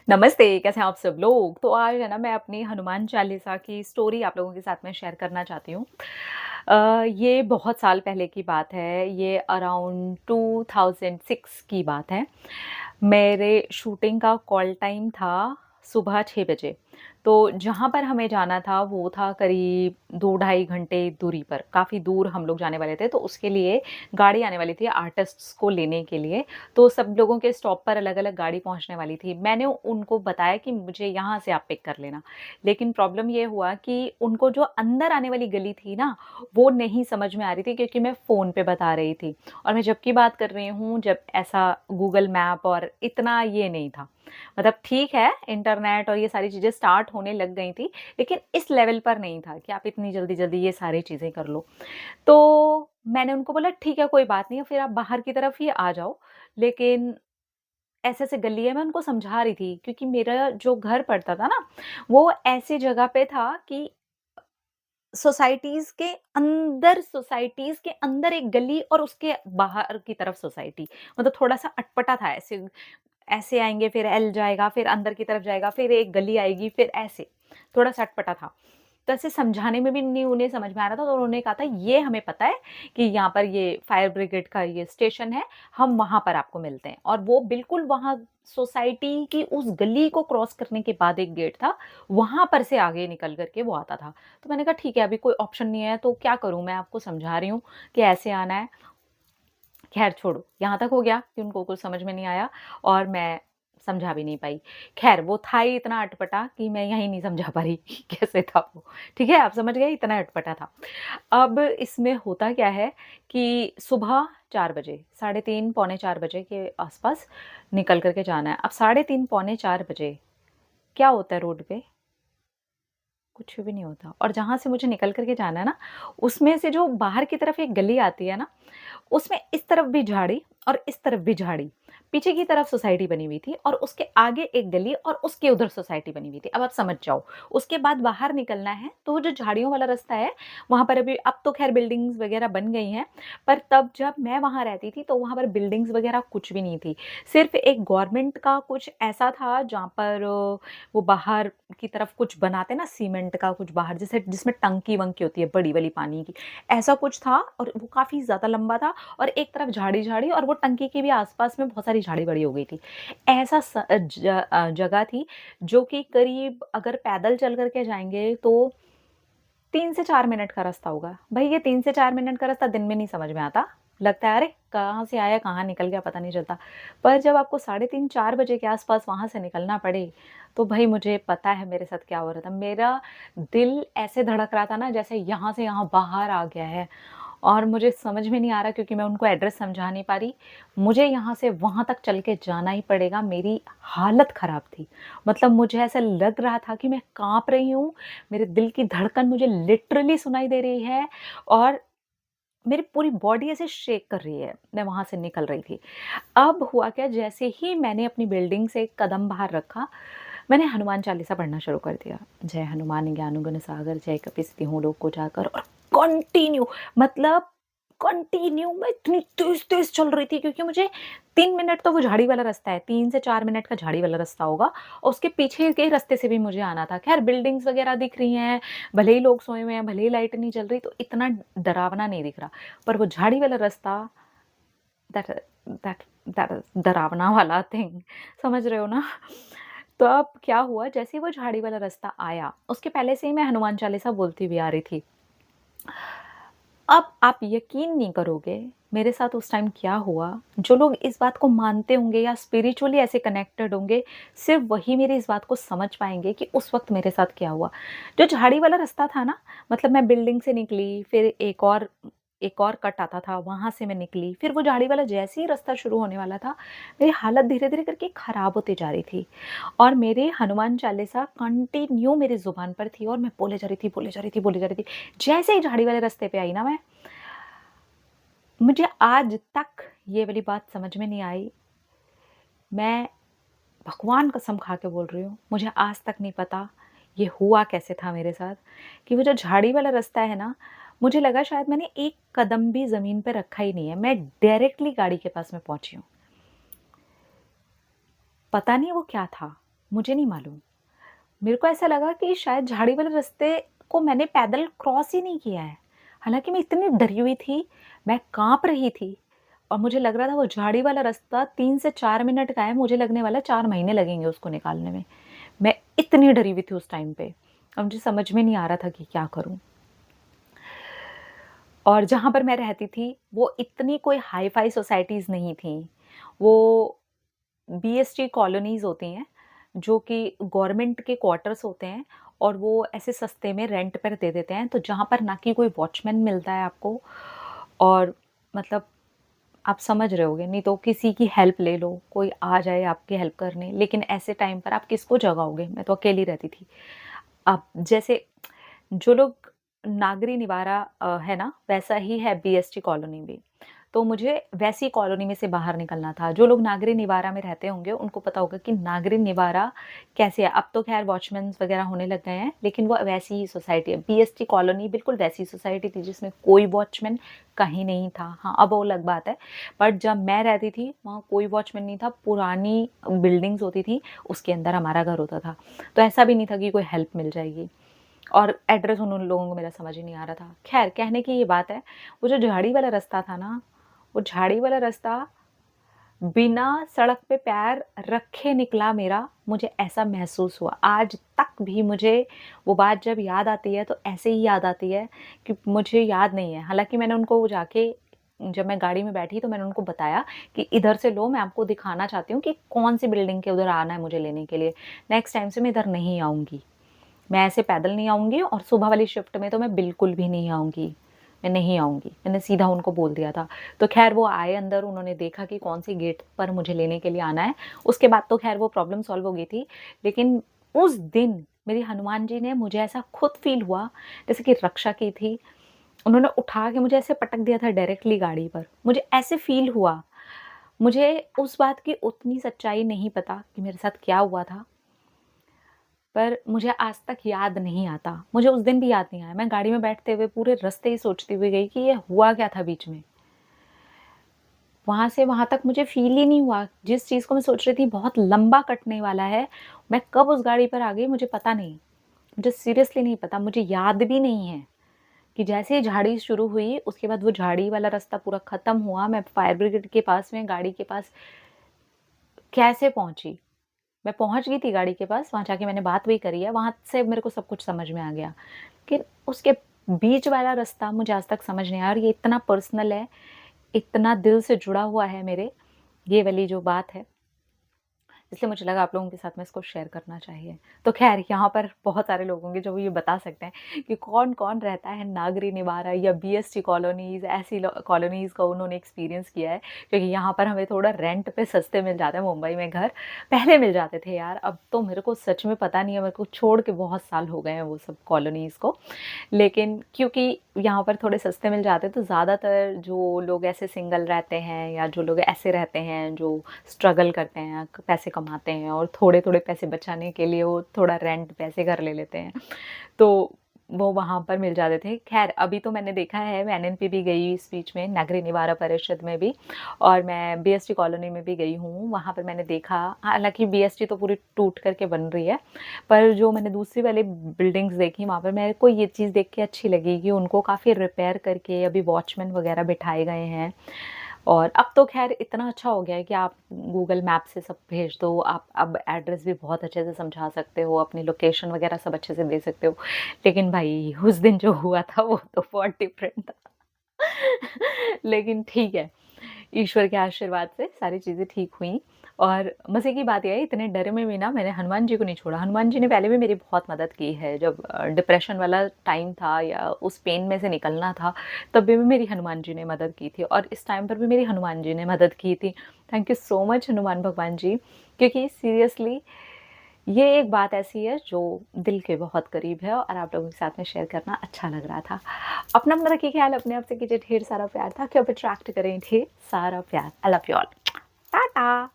नमस्ते, कैसे हैं आप सब लोग? तो आज है ना मैं अपनी हनुमान चालीसा की स्टोरी आप लोगों के साथ में शेयर करना चाहती हूँ। ये बहुत साल पहले की बात है, ये अराउंड 2006 की बात है। मेरे शूटिंग का कॉल टाइम था सुबह 6 बजे। तो जहाँ पर हमें जाना था वो था करीब 2 ढाई घंटे दूरी पर, काफ़ी दूर हम लोग जाने वाले थे, तो उसके लिए गाड़ी आने वाली थी आर्टिस्ट्स को लेने के लिए। तो सब लोगों के स्टॉप पर अलग-अलग गाड़ी पहुँचने वाली थी। मैंने उनको बताया कि मुझे यहाँ से आप पिक कर लेना। लेकिन प्रॉब्लम ये हुआ कि उनको जो अंदर आने वाली गली थी ना, वो नहीं समझ में आ रही थी क्योंकि मैं फ़ोन पे बता रही थी। और मैं जब की बात कर रही हूँ जब ऐसा गूगल मैप और इतना ये नहीं था। मतलब ठीक है, इंटरनेट और ये सारी चीज़ें स्टार्ट होने लग गई थी, लेकिन इस लेवल पर नहीं था कि आप इतनी जल्दी-जल्दी ये सारी चीज़ें कर लो। तो मैंने उनको बोला ठीक है कोई बात नहीं, फिर आप बाहर की तरफ ही आ जाओ। लेकिन ऐसे-ऐसे गली है, मैं उनको समझा रही थी क्योंकि मेरा जो घर पड़ता था ना, वो ऐसी जगह पे था कि सोसाइटीज़ के अंदर एक गली और उसके बाहर की तरफ सोसाइटी। मतलब थोड़ा-सा अटपटा था ऐसे ऐसे आएँगे, फिर एल जाएगा, फिर अंदर की तरफ जाएगा, फिर एक गली आएगी, फिर ऐसे, थोड़ा-सा अटपटा था। तो ऐसे समझाने में भी नहीं उन्हें समझ में आ रहा था, तो उन्होंने कहा था, "ये हमें पता है कि यहाँ पर ये फायर ब्रिगेड का ये स्टेशन है, हम वहाँ पर आपको मिलते हैं।" और वो बिल्कुल वहाँ सोसाइटी की उस गली को क्रॉस करने के बाद एक गेट था, वहाँ पर से आगे निकल कर के वो आता था। तो मैंने कहा, "ठीक है, अभी कोई ऑप्शन नहीं है, तो क्या करूँ? मैं आपको समझा रही हूँ कि ऐसे आना है।" ख़ैर छोड़ो, यहाँ तक हो गया कि उनको कुछ समझ में नहीं आया और मैं समझा भी नहीं पाई। ख़ैर वो था ही इतना अटपटा कि मैं यही नहीं समझा पा रही कि कैसे था वो। ठीक है, आप समझ गए इतना अटपटा था। अब इसमें होता क्या है कि सुबह 4 बजे, साढ़े 3 पौने 4 बजे के आस-पास निकल कर के जाना है। अब साढ़े 3 पौने 4 बजे क्या होता है रोड पे? कुछ भी नहीं होता और जहाँ से मुझे निकल कर के जाना है ना, उसमें से जो बाहर की तरफ एक गली आती है ना, उसमें इस तरफ भी झाड़ी और इस तरफ भी झाड़ी। पीछे की तरफ सोसाइटी बनी हुई थी और उसके आगे एक गली और उसके उधर सोसाइटी बनी हुई थी। अब आप समझ जाओ। उसके बाद बाहर निकलना है तो वो जो झाड़ियों वाला रास्ता है, वहाँ पर अभी अब तो ख़ैर बिल्डिंग्स वग़ैरह बन गई हैं, पर तब जब मैं वहाँ रहती थी तो वहाँ पर बिल्डिंग्स वग़ैरह कुछ भी नहीं थी। सिर्फ़ एक गवर्नमेंट का कुछ ऐसा था जहाँ पर वो बाहर की तरफ कुछ बनाते हैं ना सीमेंट का कुछ बाहर जैसे जिसमें टंकी-वंकी होती है बड़ी वाली पानी की, ऐसा कुछ था और वो काफ़ी ज़्यादा लंबा था और एक तरफ झाड़ी-झाड़ी और वो टंकी के भी आस-पास में बहुत सारी झाड़ी बड़ी हो गई थी। ऐसा जगह थी जो कि करीब अगर पैदल चल कर के जाएँगे तो 3 से 4 मिनट का रास्ता होगा। भई ये 3 से 4 मिनट का रास्ता दिन में नहीं समझ में आता। लगता है अरे! कहाँ से आया, कहाँ निकल गया पता नहीं चलता। पर जब आपको साढ़े 3-4 बजे के आस-पास वहाँ से निकलना पड़े, तो भई मुझे पता है मेरे साथ क्या हो रहा था। मेरा दिल ऐसे धड़क रहा था ना जैसे यहाँ से यहाँ बाहर आ गया है और मुझे समझ में नहीं आ रहा क्योंकि मैं उनको एड्रेस समझा नहीं पा रही। मुझे यहाँ से वहाँ तक चल के जाना ही पड़ेगा, मेरी हालत ख़राब थी। मतलब मुझे ऐसा लग रहा था कि मैं काँप रही हूँ, मेरे दिल की धड़कन मुझे लिटरली सुनाई दे रही है और मेरी पूरी बॉडी ऐसे शेक कर रही है। मैं वहाँ से निकल रही थी। अब हुआ क्या जैसे ही मैंने अपनी बिल्डिंग से एक कदम बाहर रखा, मैंने हनुमान चालीसा पढ़ना शुरू कर दिया। जय हनुमान ज्ञान गुण सागर जय कपीस तिहुँ लोक उजागर और कंटिन्यू मतलब कंटिन्यू मैं इतनी तेज़-तेज़ चल रही थी क्योंकि मुझे 3 मिनट तो वो झाड़ी वाला रास्ता है, 3 से 4 मिनट का झाड़ी वाला रास्ता होगा और उसके पीछे के रास्ते से भी मुझे आना था। ख़ैर बिल्डिंग्स वग़ैरह दिख रही हैं, भले ही लोग सोए हुए हैं, भले ही लाइट नहीं जल रही तो इतना डरावना नहीं दिख रहा। पर वो झाड़ी वाला रास्ता दैट दैट दैट इज़ डरावना वाला थिंग समझ रहे हो ना? तो अब क्या हुआ जैसे ही वो झाड़ी वाला रास्ता आया, उसके पहले से ही मैं हनुमान चालीसा बोलती हुई आ रही थी। अब आप यकीन नहीं करोगे, मेरे साथ उस टाइम क्या हुआ, जो लोग इस बात को मानते होंगे या स्पिरिचुअली ऐसे कनेक्टेड होंगे, सिर्फ़ वही मेरी इस बात को समझ पाएँगे कि उस वक़्त मेरे साथ क्या हुआ। जो झाड़ी वाला रास्ता था ना, मतलब मैं बिल्डिंग से निकली, फिर एक और कट आता था, वहाँ से मैं निकली, फिर वो झाड़ी वाला जैसे ही रास्ता शुरू होने वाला था, मेरी हालत धीरे-धीरे करके ख़राब होती जा रही थी। और मेरे हनुमान चालीसा कंटिन्यू मेरी ज़ुबान पर थी और मैं बोले जा रही थी, बोले जा रही थी, बोले जा रही थी। जैसे ही झाड़ी वाले रास्ते पे आई ना मैं, मुझे आज तक ये वाली बात समझ में नहीं आई। मैं भगवान कसम खा के बोल रही हूँ, मुझे आज तक नहीं पता ये हुआ कैसे था मेरे साथ कि वो जो झाड़ी वाला रास्ता है ना, मुझे लगा शायद मैंने एक कदम भी ज़मीन पे रखा ही नहीं है। मैं डायरेक्टली गाड़ी के पास में पहुँची हूँ। पता नहीं वो क्या था? मुझे नहीं मालूम। मेरे को ऐसा लगा कि शायद झाड़ी वाले रास्ते को मैंने पैदल क्रॉस ही नहीं किया है। हालाँकि मैं इतनी डरी हुई थी, मैं काँप रही थी और मुझे लग रहा था वो झाड़ी वाला रास्ता 3 से 4 मिनट का है, मुझे लगने वाला है 4 महीने लगेंगे उसको निकालने में। मैं इतनी डरी हुई थी उस टाइम पे और मुझे समझ में नहीं आ रहा था कि क्या करूँ? और जहाँ पर मैं रहती थी, वो इतनी कोई हाई-फाई सोसाइटीज़ नहीं थी। वो बीएसटी कॉलोनीज़ होती हैं, जो कि गवर्नमेंट के क्वार्टर्स होते हैं और वो ऐसे सस्ते में रेंट पर दे देते हैं, तो जहाँ पर ना कि कोई वॉचमैन मिलता है आपको और मतलब आप समझ रहे होंगे, नहीं तो किसी की हेल्प ले लो, कोई आ जाए आपकी हेल्प करने, लेकिन ऐसे टाइम पर आप किसको जगाओगे? मैं तो अकेली रहती थी। अब जैसे जो लोग नागरी निवारा है ना, वैसा ही है बीएसटी कॉलोनी भी। तो मुझे वैसी कॉलोनी में से बाहर निकलना था। जो लोग नागरी निवारा में रहते होंगे, उनको पता होगा कि नागरी निवारा कैसे है। अब तो ख़ैर वॉचमैन्स वग़ैरह होने लग गए हैं, लेकिन वो वैसी ही सोसाइटी है। बीएसटी कॉलोनी बिल्कुल वैसी सोसाइटी थी, जिसमें कोई वॉचमैन कहीं नहीं था। हाँ, अब वो अलग बात है, बट जब मैं रहती थी, वहाँ कोई वॉचमैन नहीं था। पुरानी बिल्डिंग्स होती थी, उसके अंदर हमारा घर होता था। तो ऐसा भी नहीं था कि कोई हेल्प मिल जाएगी। और एड्रेस उन लोगों को मेरा समझ ही नहीं आ रहा था। ख़ैर कहने की ये बात है, वो जो झाड़ी वाला रास्ता था ना, वो झाड़ी वाला रास्ता बिना सड़क पे पैर रखे निकला मेरा, मुझे ऐसा महसूस हुआ। आज तक भी मुझे वो बात जब याद आती है, तो ऐसे ही याद आती है कि मुझे याद नहीं है। हालाँकि मैंने उनको जाके जब मैं गाड़ी में बैठी तो मैंने उनको बताया कि इधर से लो, मैं आपको दिखाना चाहती हूँ कि कौन-सी बिल्डिंग के उधर आना है मुझे लेने के लिए। नेक्स्ट टाइम से मैं इधर नहीं आऊँगी। मैं ऐसे पैदल नहीं आऊँगी और सुबह वाली शिफ्ट में तो मैं बिल्कुल भी नहीं आऊँगी। मैं नहीं आऊँगी। मैंने सीधा उनको बोल दिया था। तो ख़ैर वो आए अंदर, उन्होंने देखा कि कौन-सी गेट पर मुझे लेने के लिए आना है। उसके बाद तो ख़ैर वो प्रॉब्लम सॉल्व हो गई थी। लेकिन उस दिन मेरी हनुमान जी ने मुझे ऐसा खुद फ़ील हुआ जैसे कि रक्षा की थी। उन्होंने उठा के मुझे ऐसे पटक दिया था डायरेक्टली गाड़ी पर। मुझे ऐसे फ़ील हुआ। मुझे उस बात की उतनी सच्चाई नहीं पता कि मेरे साथ क्या हुआ था। पर मुझे आज तक याद नहीं आता। मुझे उस दिन भी याद नहीं आया। मैं गाड़ी में बैठते हुए पूरे रास्ते ही सोचती हुई गई कि ये हुआ क्या था बीच में? वहाँ से वहाँ तक मुझे फ़ील ही नहीं हुआ। जिस चीज़ को मैं सोच रही थी बहुत लंबा कटने वाला है, मैं कब उस गाड़ी पर आ गई मुझे पता नहीं। मुझे सीरियसली नहीं पता, मुझे याद भी नहीं है कि जैसे ही झाड़ी शुरू हुई, उसके बाद वो झाड़ी वाला रास्ता पूरा ख़त्म हुआ। मैं फायर ब्रिगेड के पास में गाड़ी के पास कैसे पहुँची? मैं पहुँच गई थी गाड़ी के पास, वहाँ जाके मैंने बात भी करी है, वहाँ से मेरे को सब कुछ समझ में आ गया। कि उसके बीच वाला रास्ता मुझे आज तक समझ नहीं आया और ये इतना पर्सनल है, इतना दिल से जुड़ा हुआ है मेरे, ये वाली जो बात है। इसलिए मुझे लगा आप लोगों के साथ में इसको शेयर करना चाहिए। तो ख़ैर यहाँ पर बहुत सारे लोग होंगे जो ये बता सकते हैं कि कौन-कौन रहता है नागरी निवारा या बीएसटी कॉलोनीज़, ऐसी कॉलोनीज़ का उन्होंने एक्सपीरियंस किया है। क्योंकि यहाँ पर हमें थोड़ा रेंट पे सस्ते मिल जाते हैं मुंबई में घर। पहले मिल जाते थे यार, अब तो मेरे को सच में पता नहीं है, मेरे को छोड़ के बहुत साल हो गए हैं वो सब कॉलोनीज़ को। लेकिन क्योंकि यहाँ पर थोड़े सस्ते मिल जाते हैं, तो ज़्यादातर जो लोग ऐसे सिंगल रहते हैं या जो लोग ऐसे रहते हैं जो स्ट्रगल करते हैं, पैसे कमाते हैं और थोड़े-थोड़े पैसे बचाने के लिए वो थोड़ा रेंट पैसे घर ले लेते हैं। तो वो वहाँ पर मिल जाते थे। ख़ैर अभी तो मैंने देखा है, मैं एनएनपी भी गई इस बीच में, नागरी निवारा परिषद में भी, और मैं बीएसटी कॉलोनी में भी गई हूँ। वहाँ पर मैंने देखा, हालाँकि बीएसटी तो पूरी टूट कर के बन रही है, पर जो मैंने दूसरी वाली बिल्डिंग्स देखी वहाँ पर मेरे को ये चीज़ देख के अच्छी लगी कि उनको काफ़ी रिपेयर करके अभी वॉचमैन वग़ैरह बिठाए गए हैं। और अब तो ख़ैर इतना अच्छा हो गया है कि आप गूगल मैप से सब भेज दो, आप अब एड्रेस भी बहुत अच्छे से समझा सकते हो, अपनी लोकेशन वग़ैरह सब अच्छे से दे सकते हो। लेकिन भाई उस दिन जो हुआ था वो तो बहुत डिफरेंट था। लेकिन ठीक है, ईश्वर के आशीर्वाद से सारी चीज़ें ठीक हुईं। और मज़े की बात ये है, इतने डर में भी ना मैंने हनुमान जी को नहीं छोड़ा। हनुमान जी ने पहले भी मेरी बहुत मदद की है, जब डिप्रेशन वाला टाइम था या उस पेन में से निकलना था, तब भी मेरी हनुमान जी ने मदद की थी और इस टाइम पर भी मेरी हनुमान जी ने मदद की थी। Thank you so much Hanuman भगवान जी, क्योंकि सीरियसली ये एक बात ऐसी है जो दिल के बहुत करीब है और आप लोगों के साथ में शेयर करना अच्छा लग रहा था। अपना रखिए ख्याल, अपने आप से कीजिए ढेर सारा प्यार, ताकि आप अट्रैक्ट करें ढेर सारा प्यार। I love you all. Tata.